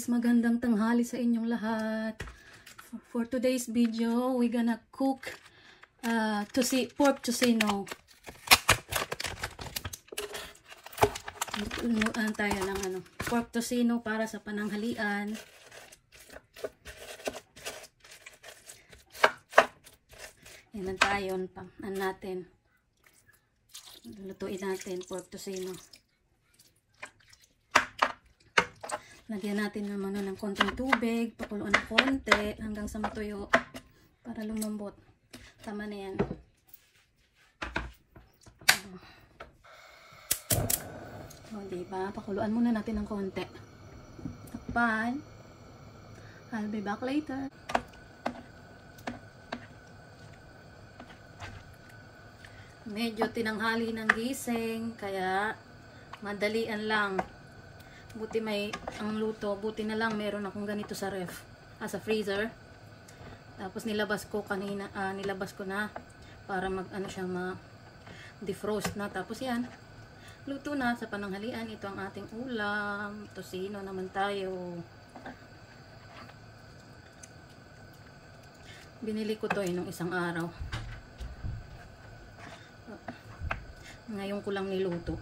guys, magandang tanghali sa inyong lahat. For today's video, we're gonna cook pork tocino. Lutuan tayo ng pork tocino para sa pananghalian. Yan tayo natin. Lutuin natin pork tocino. Lagyan natin naman ng konting tubig, pakuluan ng konti hanggang sa matuyo para lumambot. Tama na yan. Diba? Pakuluan muna natin ng konti. Takpan. I'll be back later. Medyo tinanghali ng gising, kaya madalian lang. Buti may ang luto, buti na lang meron akong ganito sa ref, sa freezer. Tapos nilabas ko kanina, nilabas ko na para siya ma-defrost na. Tapos yan, luto na sa pananghalian. Ito ang ating ulam, tocino naman tayo. Binili ko to nung isang araw. Ngayon ko lang niluto.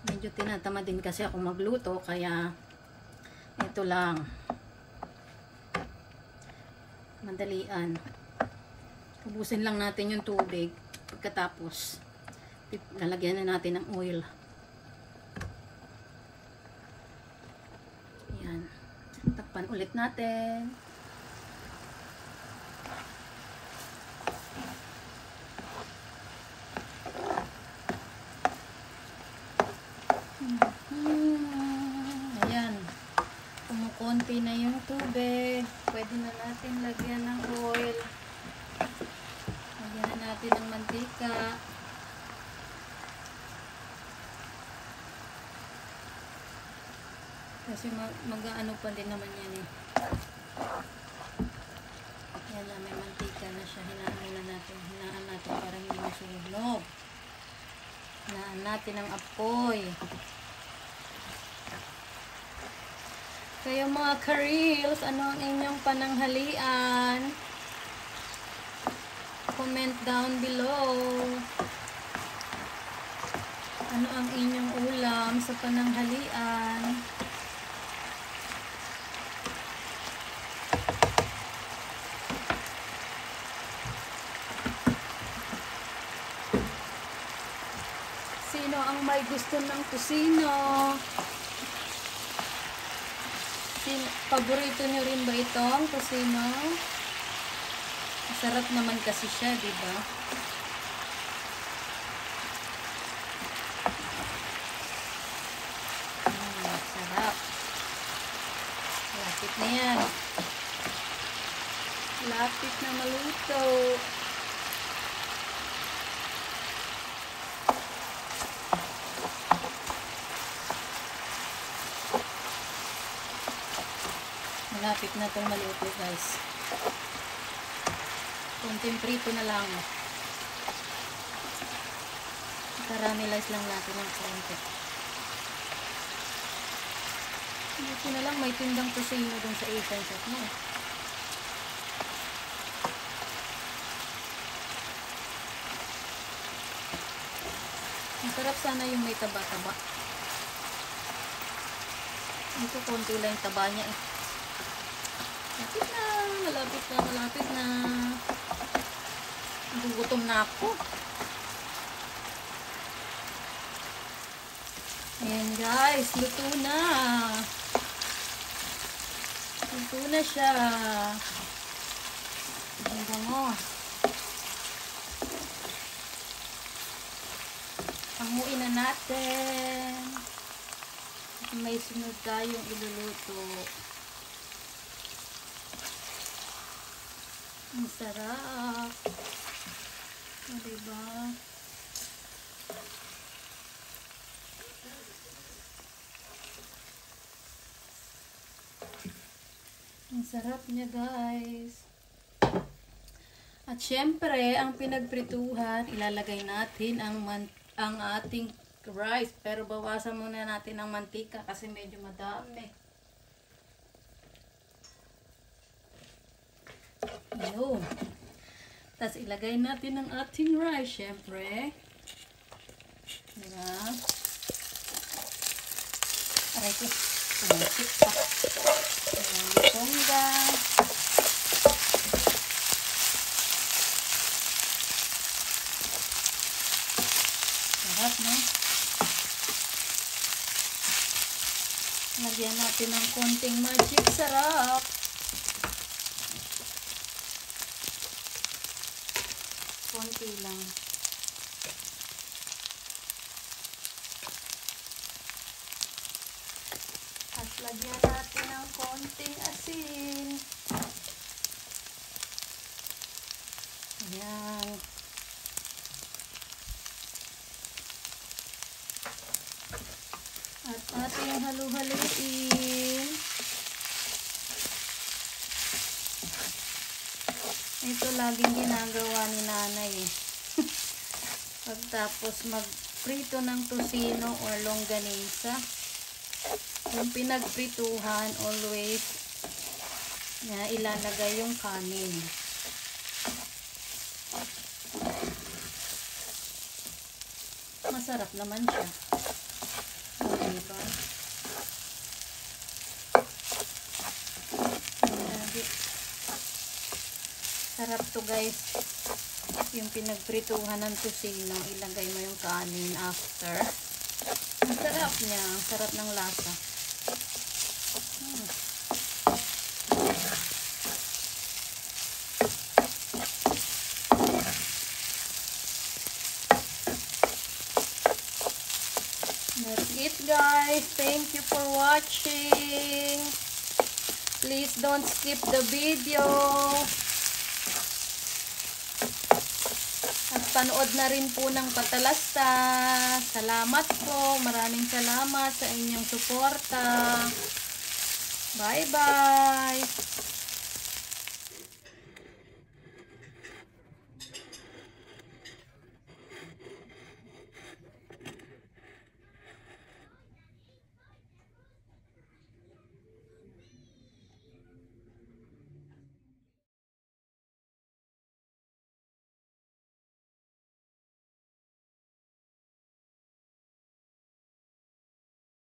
Medyo tinatama din kasi ako magluto, kaya ito lang, madalian. Ubusin lang natin yung tubig. Pagkatapos lalagyan na natin ng oil. Yan, takpan ulit natin. Konti na yung tubig. Pwede na natin lagyan ng oil. Lagyan na natin ng mantika. Kasi mag-ano pa din naman yan eh. Yan na, may mantika na siya. Hinaan muna natin. Hinaan natin para hindi masunog. Hinaan natin ang apoy. Kaya mga ka-reels, ano ang inyong pananghalian? Comment down below. Ano ang inyong ulam sa pananghalian? Sino ang may gusto ng tocino? Paborito nyo rin ba itong tocino? Masarap naman kasi siya, diba? Sarap. Lapit na yan. Lapit na maluto. Malapit na itong maluto, guys. Konting prito na lang. Caramelize lang natin ng konti. Dito na lang, may tindang tocino dun sa Asian shop mo. Masarap sana yung may taba-taba. Ito konti lang yung taba niya eh. Malapit na, malapit na, malapit na. Nagugutom na ako. Ayan guys, luto na. Luto na siya. Ang bango. Panguin na natin. May sunod tayong iluluto. Ang sarap. O, diba? Ang sarap niya, guys. At syempre, ang pinagprituhan, ilalagay natin ang ating rice. Pero bawasan muna natin ang mantika kasi medyo madami. Yun. Tapos ilagay natin ang ating rice, syempre. Diba? Aray ko. Tumusik pa. Lutongga. Sarap, no? Lagyan natin ng konting magic sarap. Konti lang. At lagyan natin ng konting asin. Ayan. At ating halu-haluin. Ito laging ginagawa ni nanay eh. Pagtapos magprito ng tosino or longganisa, yung pinagprituhan always na ilalagay yung kanin. Masarap naman siya. Diba? Sarap to guys. Yung pinagprituhan ng tosino, ilagay mo yung kanin after. Ang sarap niya. Ang sarap ng lasa. That's it guys. Thank you for watching. Please don't skip the video. At panood na rin po ng Patalasta. Salamat po. Maraming salamat sa inyong suporta. Bye-bye.